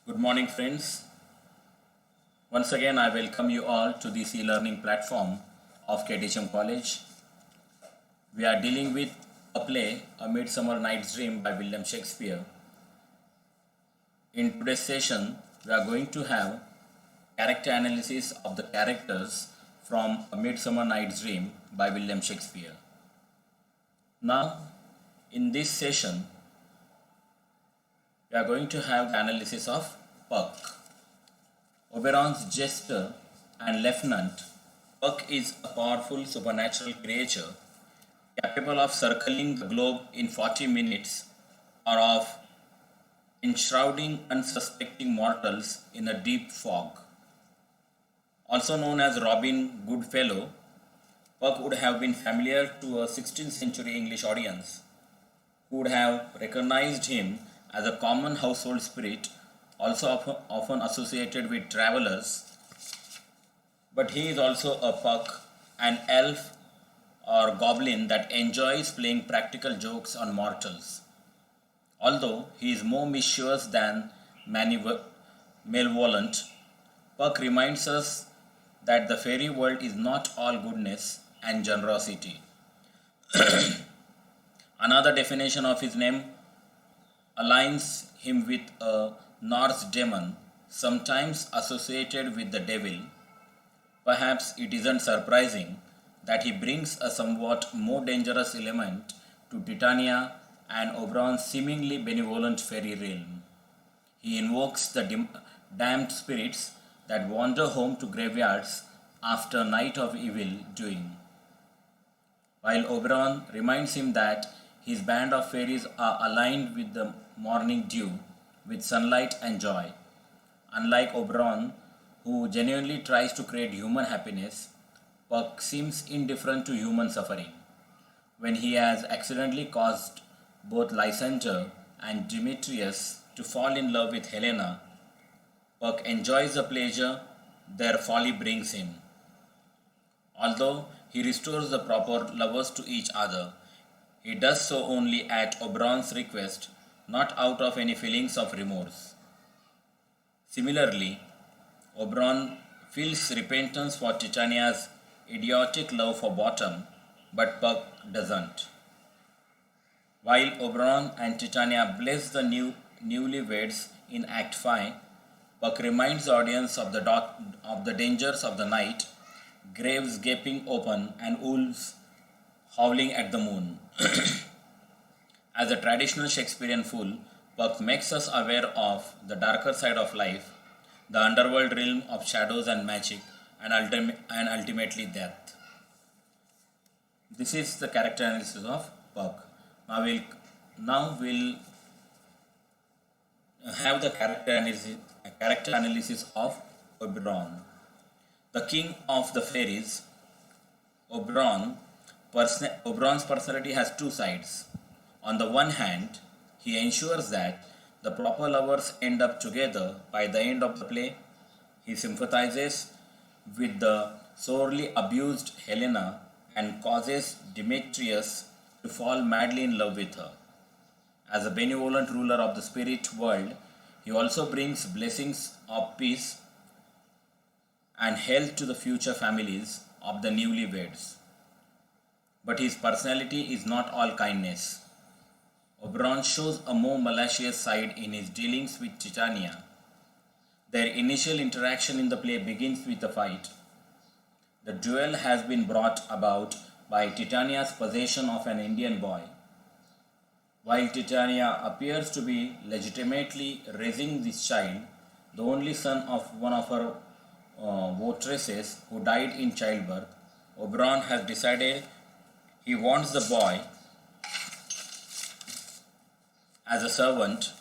Good morning, friends. Once again, I welcome you all to this e-learning platform of KTHM College. We are dealing with a play, A Midsummer Night's Dream by William Shakespeare. In today's session, we are going to have character analysis of the characters from A Midsummer Night's Dream by William Shakespeare. Now, in this session, we are going to have the analysis of Puck. Oberon's jester and lieutenant, Puck is a powerful supernatural creature capable of circling the globe in 40 minutes or of enshrouding unsuspecting mortals in a deep fog. Also known as Robin Goodfellow, Puck would have been familiar to a 16th century English audience who would have recognized him as a common household spirit, also often associated with travelers. But he is also a Puck, an elf or goblin that enjoys playing practical jokes on mortals. Although he is more mischievous than malevolent, Puck reminds us that the fairy world is not all goodness and generosity. Another definition of his name aligns him with a Norse demon, sometimes associated with the devil. Perhaps it isn't surprising that he brings a somewhat more dangerous element to Titania and Oberon's seemingly benevolent fairy realm. He invokes the damned spirits that wander home to graveyards after a night of evil doing, while Oberon reminds him that his band of fairies are aligned with the morning dew, with sunlight and joy. Unlike Oberon, who genuinely tries to create human happiness, Puck seems indifferent to human suffering. When he has accidentally caused both Lysander and Demetrius to fall in love with Helena, Puck enjoys the pleasure their folly brings him. Although he restores the proper lovers to each other, he does so only at Oberon's request, not out of any feelings of remorse. Similarly, Oberon feels repentance for Titania's idiotic love for Bottom, but Puck doesn't. While Oberon and Titania bless the newlyweds in Act 5, Puck reminds the audience of the dangers of the night, graves gaping open and wolves howling at the moon. As a traditional Shakespearean fool, Puck makes us aware of the darker side of life, the underworld realm of shadows and magic, and ultimately death. This is the character analysis of Puck. Now we'll have the character analysis of Oberon. The king of the fairies, Oberon's personality has two sides. On the one hand, he ensures that the proper lovers end up together by the end of the play. He sympathizes with the sorely abused Helena and causes Demetrius to fall madly in love with her. As a benevolent ruler of the spirit world, he also brings blessings of peace and health to the future families of the newlyweds. But his personality is not all kindness. Oberon shows a more malicious side in his dealings with Titania. Their initial interaction in the play begins with a fight. The duel has been brought about by Titania's possession of an Indian boy. While Titania appears to be legitimately raising this child, the only son of one of her votresses who died in childbirth, Oberon has decided he wants the boy as a servant.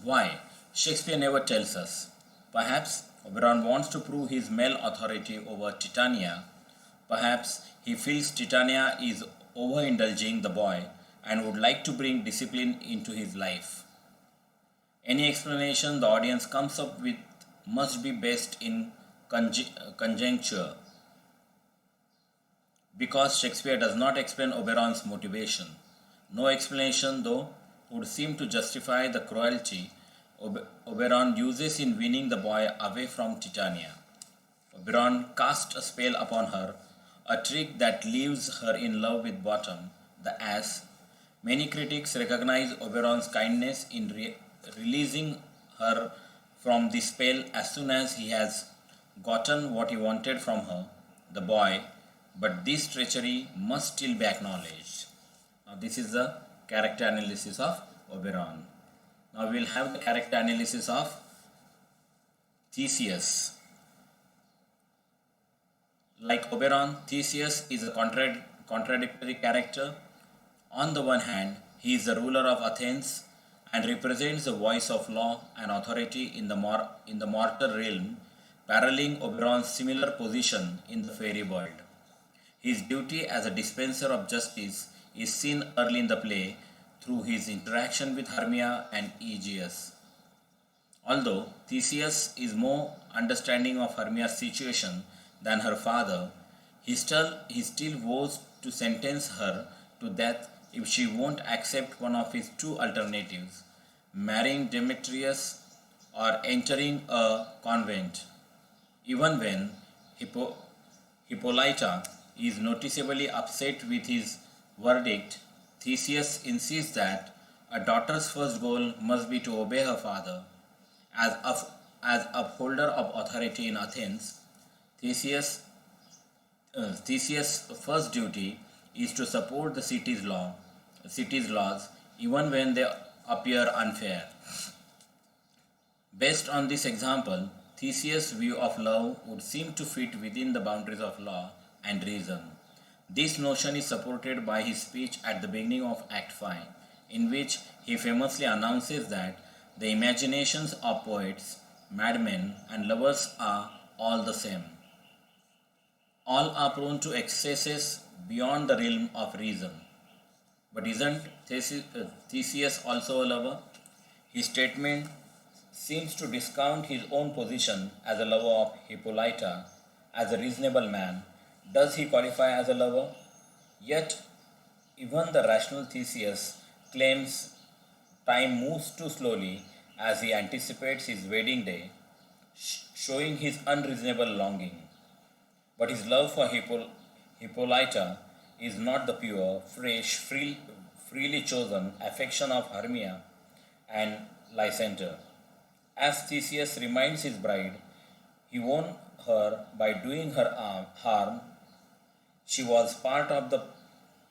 Why? Shakespeare never tells us. Perhaps Oberon wants to prove his male authority over Titania. Perhaps he feels Titania is overindulging the boy and would like to bring discipline into his life. Any explanation the audience comes up with must be based in conjecture, because Shakespeare does not explain Oberon's motivation. No explanation, though, would seem to justify the cruelty Oberon uses in winning the boy away from Titania. Oberon casts a spell upon her, a trick that leaves her in love with Bottom, the ass. Many critics recognize Oberon's kindness in releasing her from the spell as soon as he has gotten what he wanted from her, the boy, but this treachery must still be acknowledged. Now, this is the character analysis of Oberon. Now, we will have the character analysis of Theseus. Like Oberon, Theseus is a contradictory character. On the one hand, he is the ruler of Athens and represents the voice of law and authority in the mortal realm, paralleling Oberon's similar position in the fairy world. His duty as a dispenser of justice is seen early in the play through his interaction with Hermia and Aegeus. Although Theseus is more understanding of Hermia's situation than her father, he still vows to sentence her to death if she won't accept one of his two alternatives, marrying Demetrius or entering a convent. Even when Hippolyta is noticeably upset with his verdict, Theseus insists that a daughter's first goal must be to obey her father. As upholder of authority in Athens, Theseus' first duty is to support the city's laws, even when they appear unfair. Based on this example, Theseus' view of love would seem to fit within the boundaries of law and reason. This notion is supported by his speech at the beginning of Act 5, in which he famously announces that the imaginations of poets, madmen, and lovers are all the same. All are prone to excesses beyond the realm of reason. But isn't Theseus also a lover? His statement seems to discount his own position as a lover of Hippolyta as a reasonable man. Does he qualify as a lover? Yet, even the rational Theseus claims time moves too slowly as he anticipates his wedding day, showing his unreasonable longing. But his love for Hippolyta is not the pure, fresh, freely chosen affection of Hermia and Lysander. As Theseus reminds his bride, he won her by doing her harm. She was part of the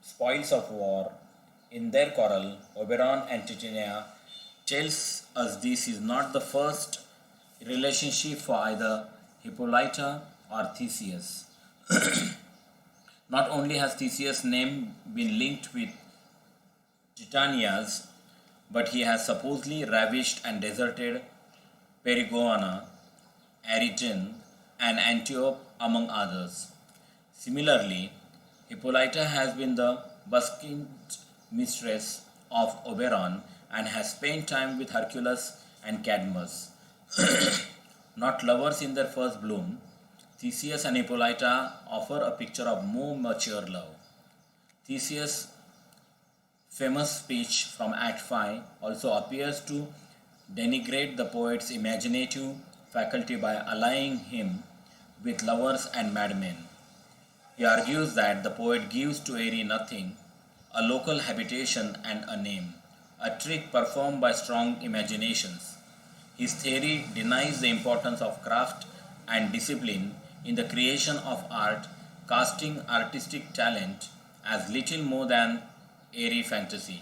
spoils of war. In their quarrel, Oberon and Titania tells us this is not the first relationship for either Hippolyta or Theseus. Not only has Theseus' name been linked with Titania's, but he has supposedly ravished and deserted Perigona, Arigen, and Antiope, among others. Similarly, Hippolyta has been the busked mistress of Oberon and has spent time with Hercules and Cadmus. Not lovers in their first bloom, Theseus and Hippolyta offer a picture of more mature love. Theseus' famous speech from Act 5 also appears to denigrate the poet's imaginative faculty by allying him with lovers and madmen. He argues that the poet gives to Ares nothing, a local habitation and a name, a trick performed by strong imaginations. His theory denies the importance of craft and discipline in the creation of art, casting artistic talent as little more than airy fantasy.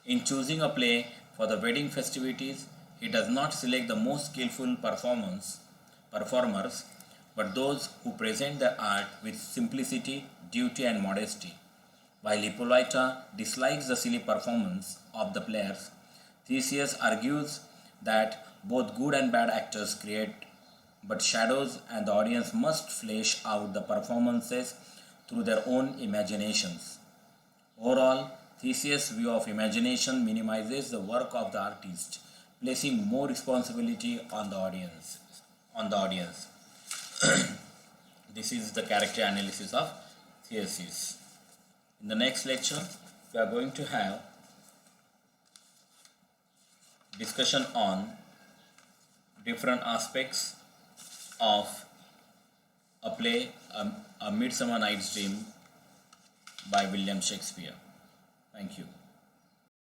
In choosing a play for the wedding festivities, he does not select the most skillful performers, but those who present their art with simplicity, duty, and modesty. While Hippolyta dislikes the silly performance of the players, Theseus argues that both good and bad actors create but shadows, and the audience must flesh out the performances through their own imaginations. Overall, Theseus' view of imagination minimizes the work of the artist, placing more responsibility on the audience. This is the character analysis of Theseus. In the next lecture, we are going to have discussion on different aspects of a play, A Midsummer Night's Dream by William Shakespeare. Thank you.